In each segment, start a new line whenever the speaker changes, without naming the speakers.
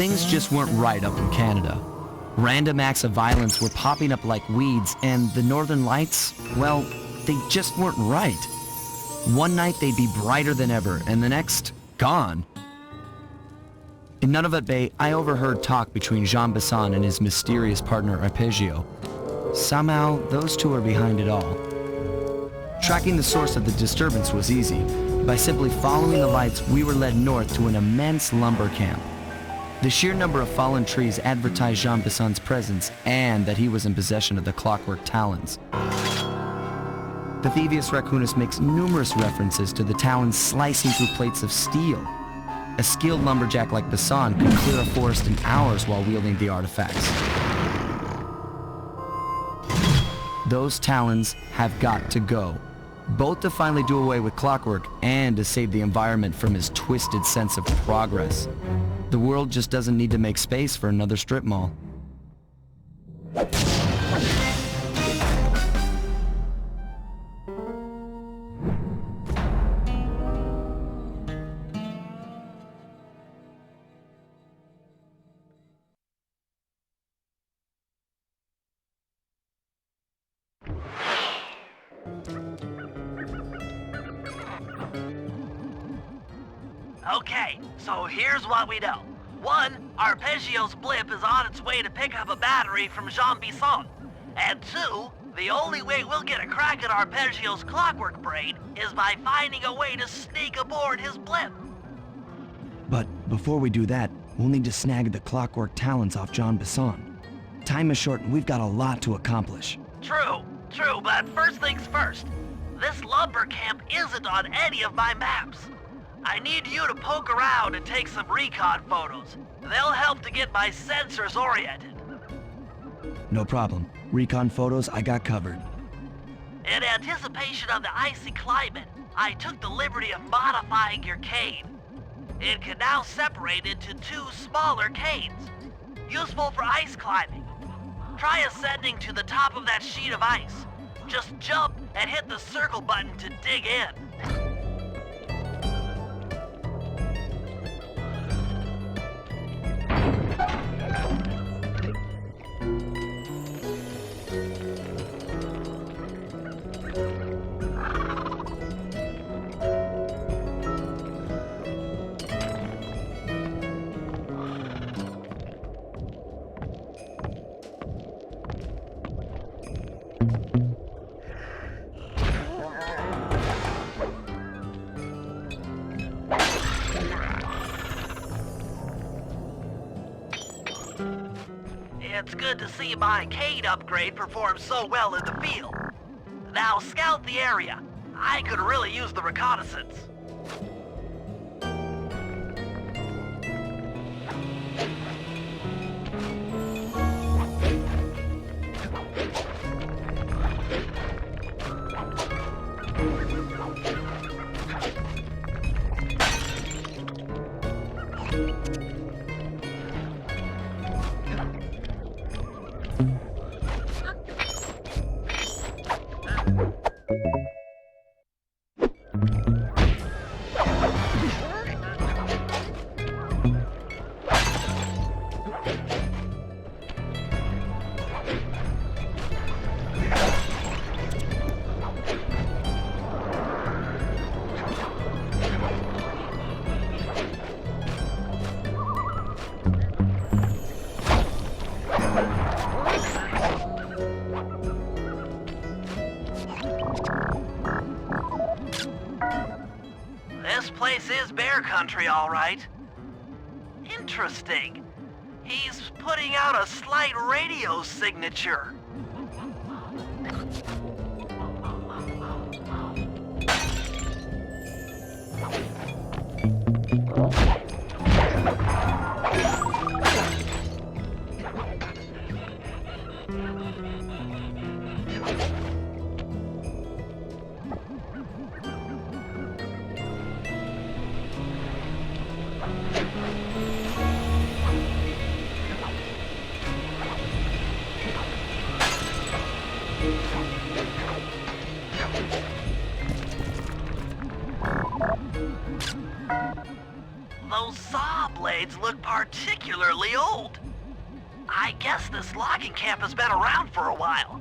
things just weren't right up in Canada. Random acts of violence were popping up like weeds, and the Northern Lights, well, they just weren't right. One night they'd be brighter than ever, and the next, gone. In Nunavut Bay, I overheard talk between Jean Besson and his mysterious partner Arpeggio. Somehow, those two are behind it all. Tracking the source of the disturbance was easy. By simply following the lights, we were led north to an immense lumber camp. The sheer number of fallen trees advertised Jean Besson's presence and that he was in possession of the clockwork talons. The Thievius Raccoonus makes numerous references to the talons slicing through plates of steel. A skilled lumberjack like Besson could clear a forest in hours while wielding the artifacts. Those talons have got to go, both to finally do away with clockwork and to save the environment from his twisted sense of progress. The world just doesn't need to make space for another strip mall.
Okay, so here's what we know. 1, Arpeggio's blip is on its way to pick up a battery from Jean Besson. And 2, the only way we'll get a crack at Arpeggio's clockwork brain is by finding a way to sneak aboard his blip.
But before we do that, we'll need to snag the clockwork talons off Jean Besson. Time is short and we've got a lot to accomplish.
True, but first things first. This lumber camp isn't on any of my maps. I need you to poke around and take some recon photos. They'll help to get my sensors oriented.
No problem. Recon photos I got covered.
In anticipation of the icy climate, I took the liberty of modifying your cane. It can now separate into 2 smaller canes, useful for ice climbing. Try ascending to the top of that sheet of ice. Just jump and hit the circle button to dig in. It's good to see my cane upgrade perform so well in the field. Now scout the area. I could really use the reconnaissance. This place is bear country, all right. Interesting. He's putting out a slight radio signature. particularly old. I guess this logging camp has been around for a while.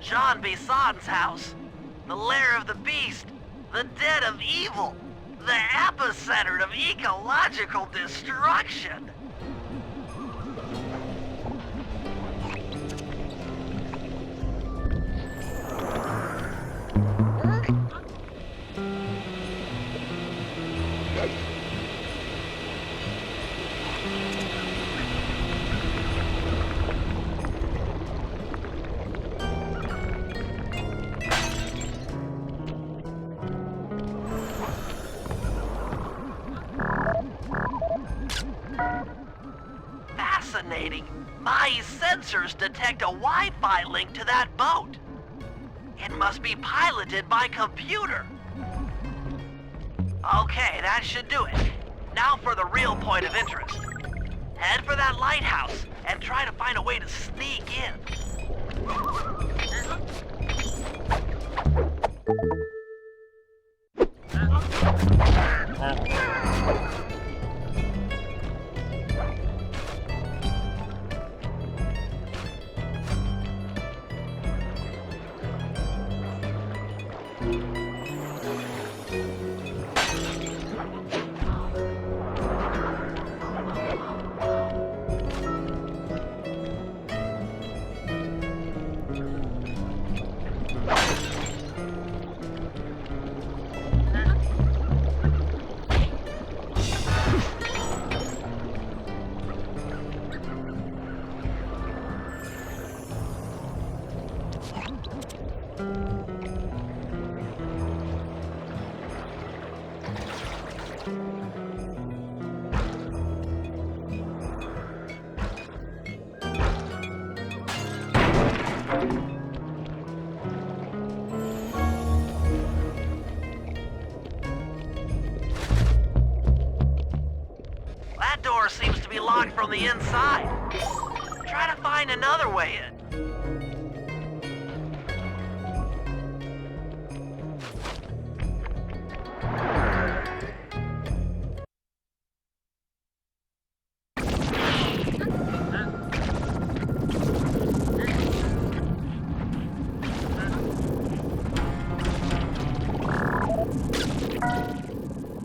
John Bison's house. The lair of the beast. The den of evil. The epicenter of ecological destruction. Fascinating. My sensors detect a Wi-Fi link to that boat. It must be piloted by computer. Okay, that should do it. Now for the real point of interest. Head for that lighthouse and try to find a way to sneak in. That door seems to be locked from the inside. Try to find another way in.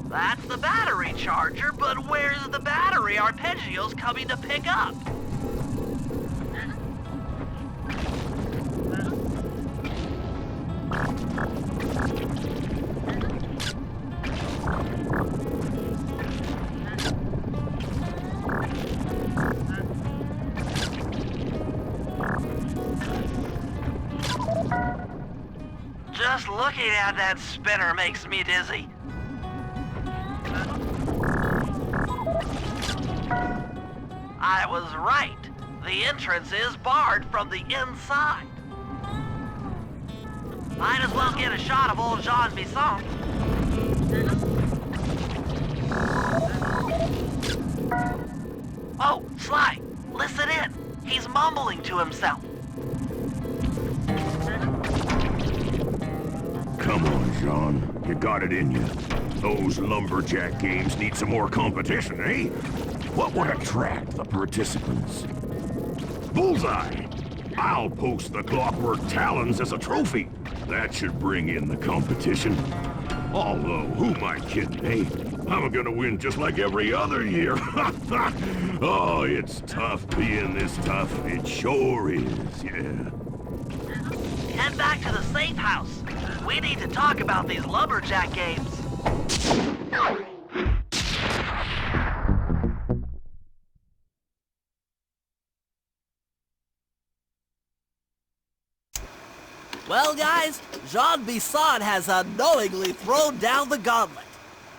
That's the battery charger, but where's the battery arpeggios coming to pick up? Looking at that spinner makes me dizzy. I was right. The entrance is barred from the inside. Might as well get a shot of old Jean Bisson. Oh, Sly, listen in. He's mumbling to himself.
Come on, Jean. You got it in you. Those lumberjack games need some more competition, eh? What would attract the participants? Bullseye! I'll post the clockwork talons as a trophy. That should bring in the competition. Although, who am I kidding, eh? I'm gonna win just like every other year. Oh, it's tough being this tough. It sure is, yeah.
Head back to the safe house. We need to talk about these lumberjack games. Well, guys, Jean Bisson has unknowingly thrown down the gauntlet.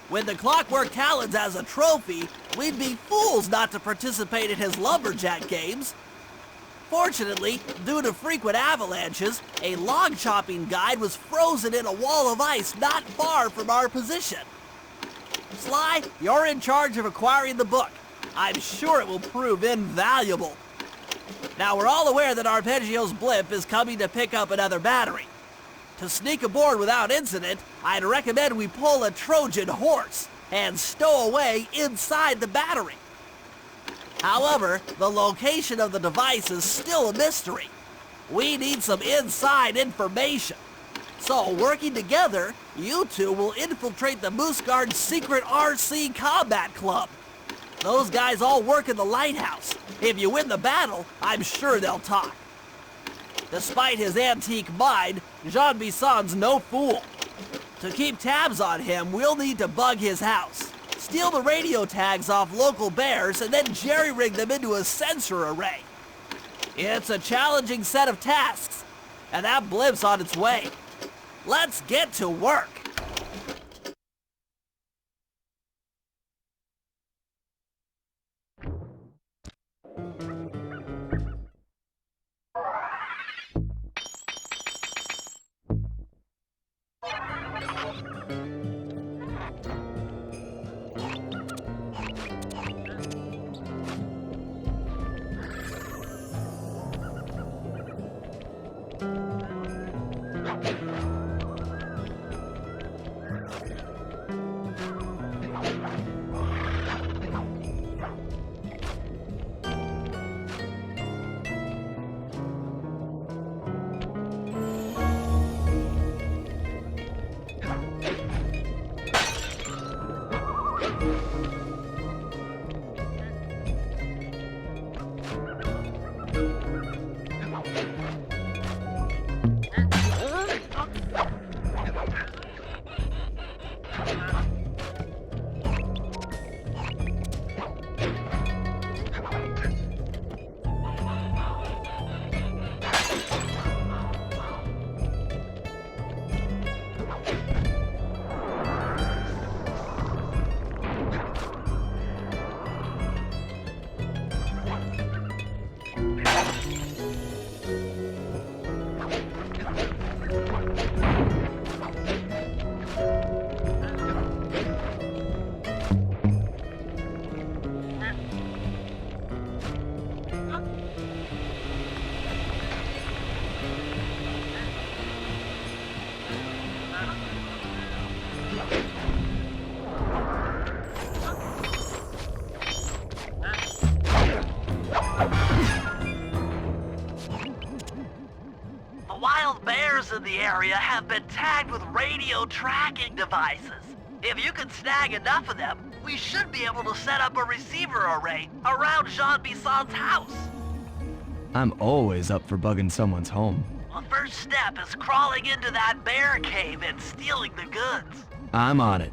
With the clockwork talons as a trophy, we'd be fools not to participate in his lumberjack games. Fortunately, due to frequent avalanches, a log chopping guide was frozen in a wall of ice not far from our position. Sly, you're in charge of acquiring the book. I'm sure it will prove invaluable. Now, we're all aware that Arpeggio's blimp is coming to pick up another battery. To sneak aboard without incident, I'd recommend we pull a Trojan horse and stow away inside the battery. However, the location of the device is still a mystery. We need some inside information. So, working together, you two will infiltrate the Moose Guard's secret RC combat club. Those guys all work in the lighthouse. If you win the battle, I'm sure they'll talk. Despite his antique mind, Jean Bisson's no fool. To keep tabs on him, we'll need to bug his house, steal the radio tags off local bears, and then jerry-rig them into a sensor array. It's a challenging set of tasks, and that blimp's on its way. Let's get to work. In the area have been tagged with radio tracking devices. If you can snag enough of them, we should be able to set up a receiver array around Jean Bisson's house.
I'm always up for bugging someone's home.
The first step is crawling into that bear cave and stealing the goods.
I'm on it.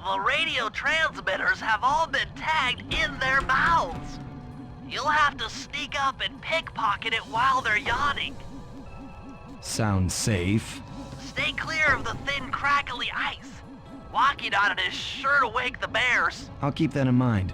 The radio transmitters have all been tagged in their mouths. You'll have to sneak up and pickpocket it while they're yawning.
Sounds safe.
Stay clear of the thin, crackly ice. Walking on it is sure to wake the bears.
I'll keep that in mind.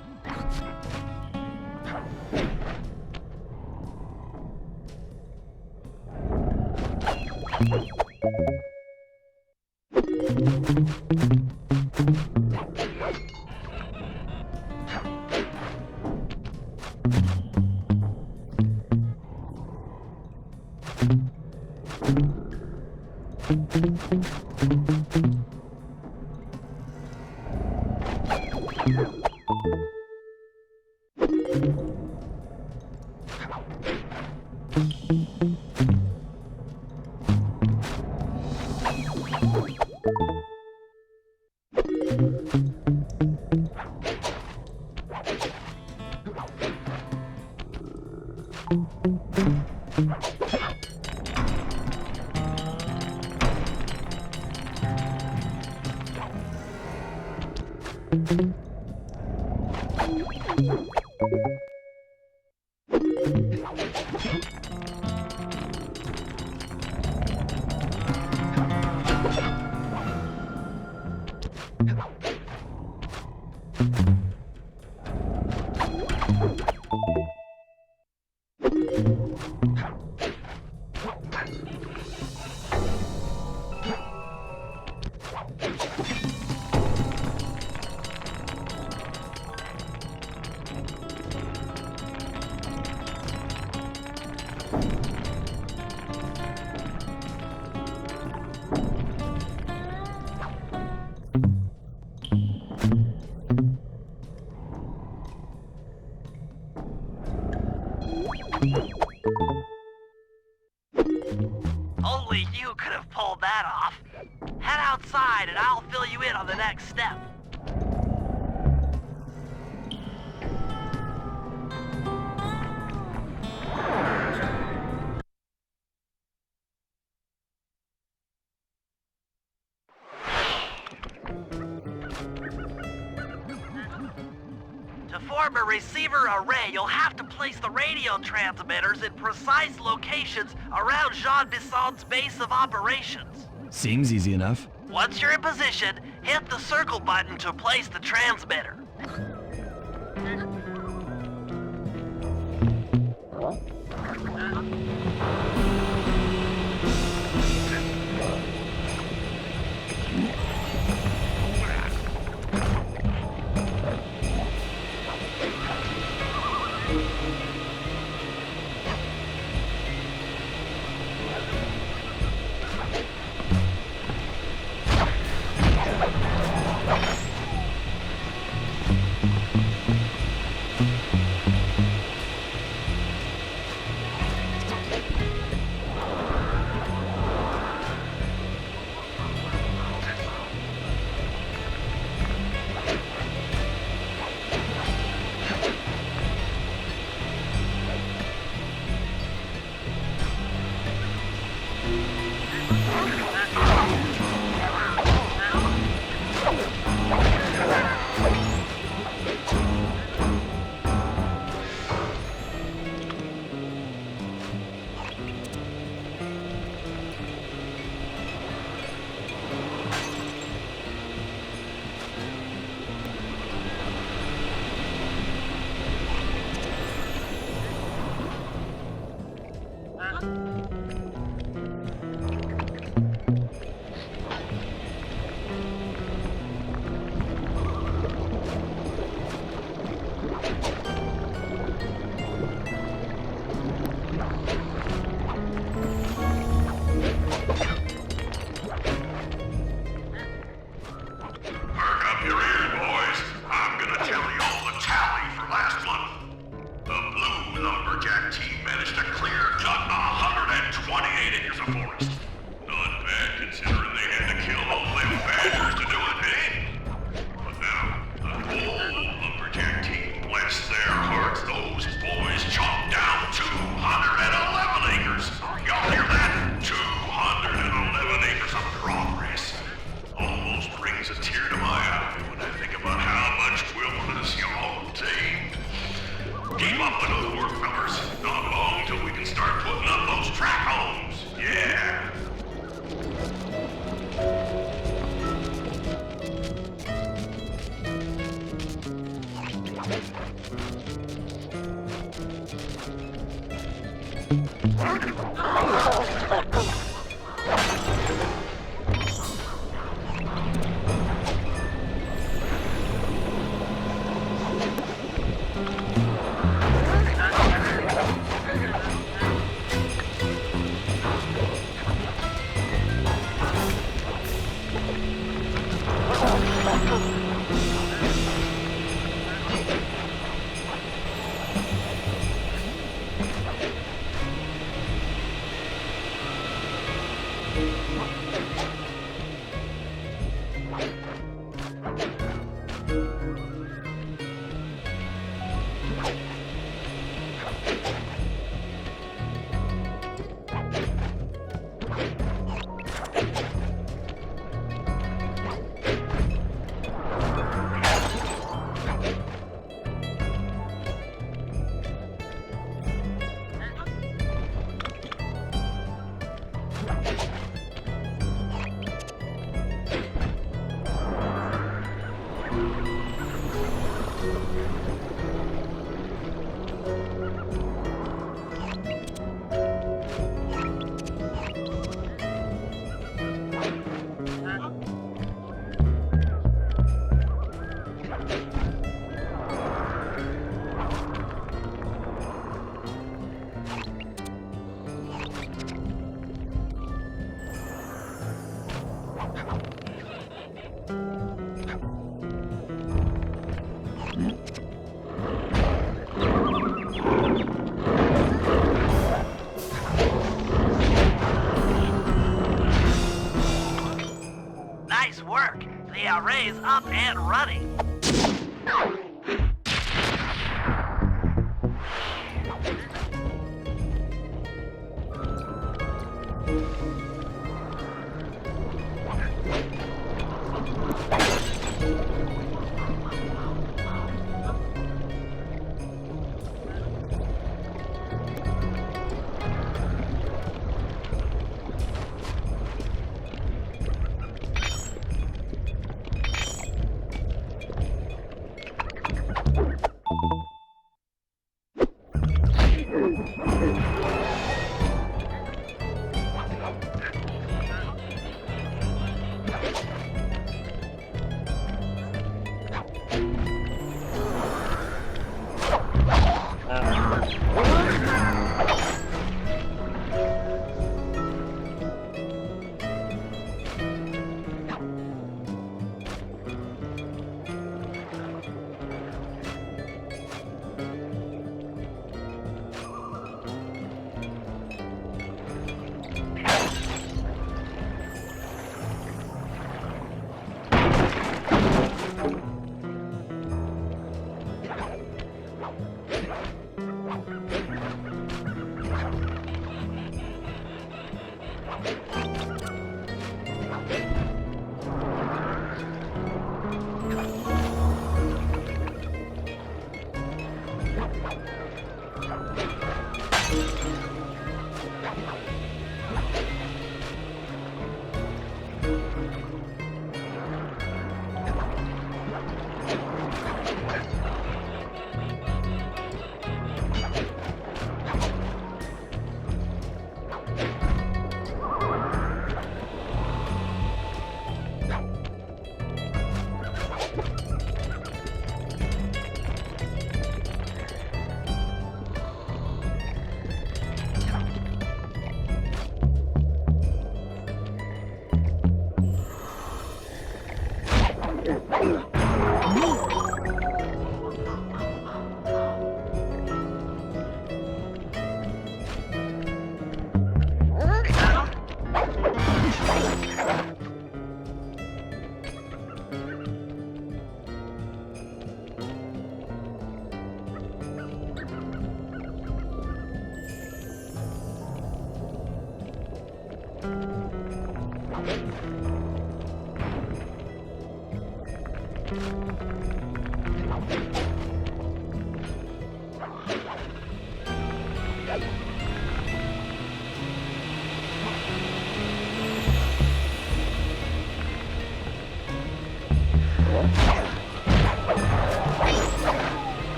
Only you could have pulled that off. Head outside and I'll fill you in on the next step. To form a receiver array, you'll have to place the radio transmitters in precise locations around Jean Bisson's base of operations.
Seems easy enough.
Once you're in position, hit the circle button to place the transmitter.
Lumberjack team managed to clear just 100
Nice work. The array's up and running.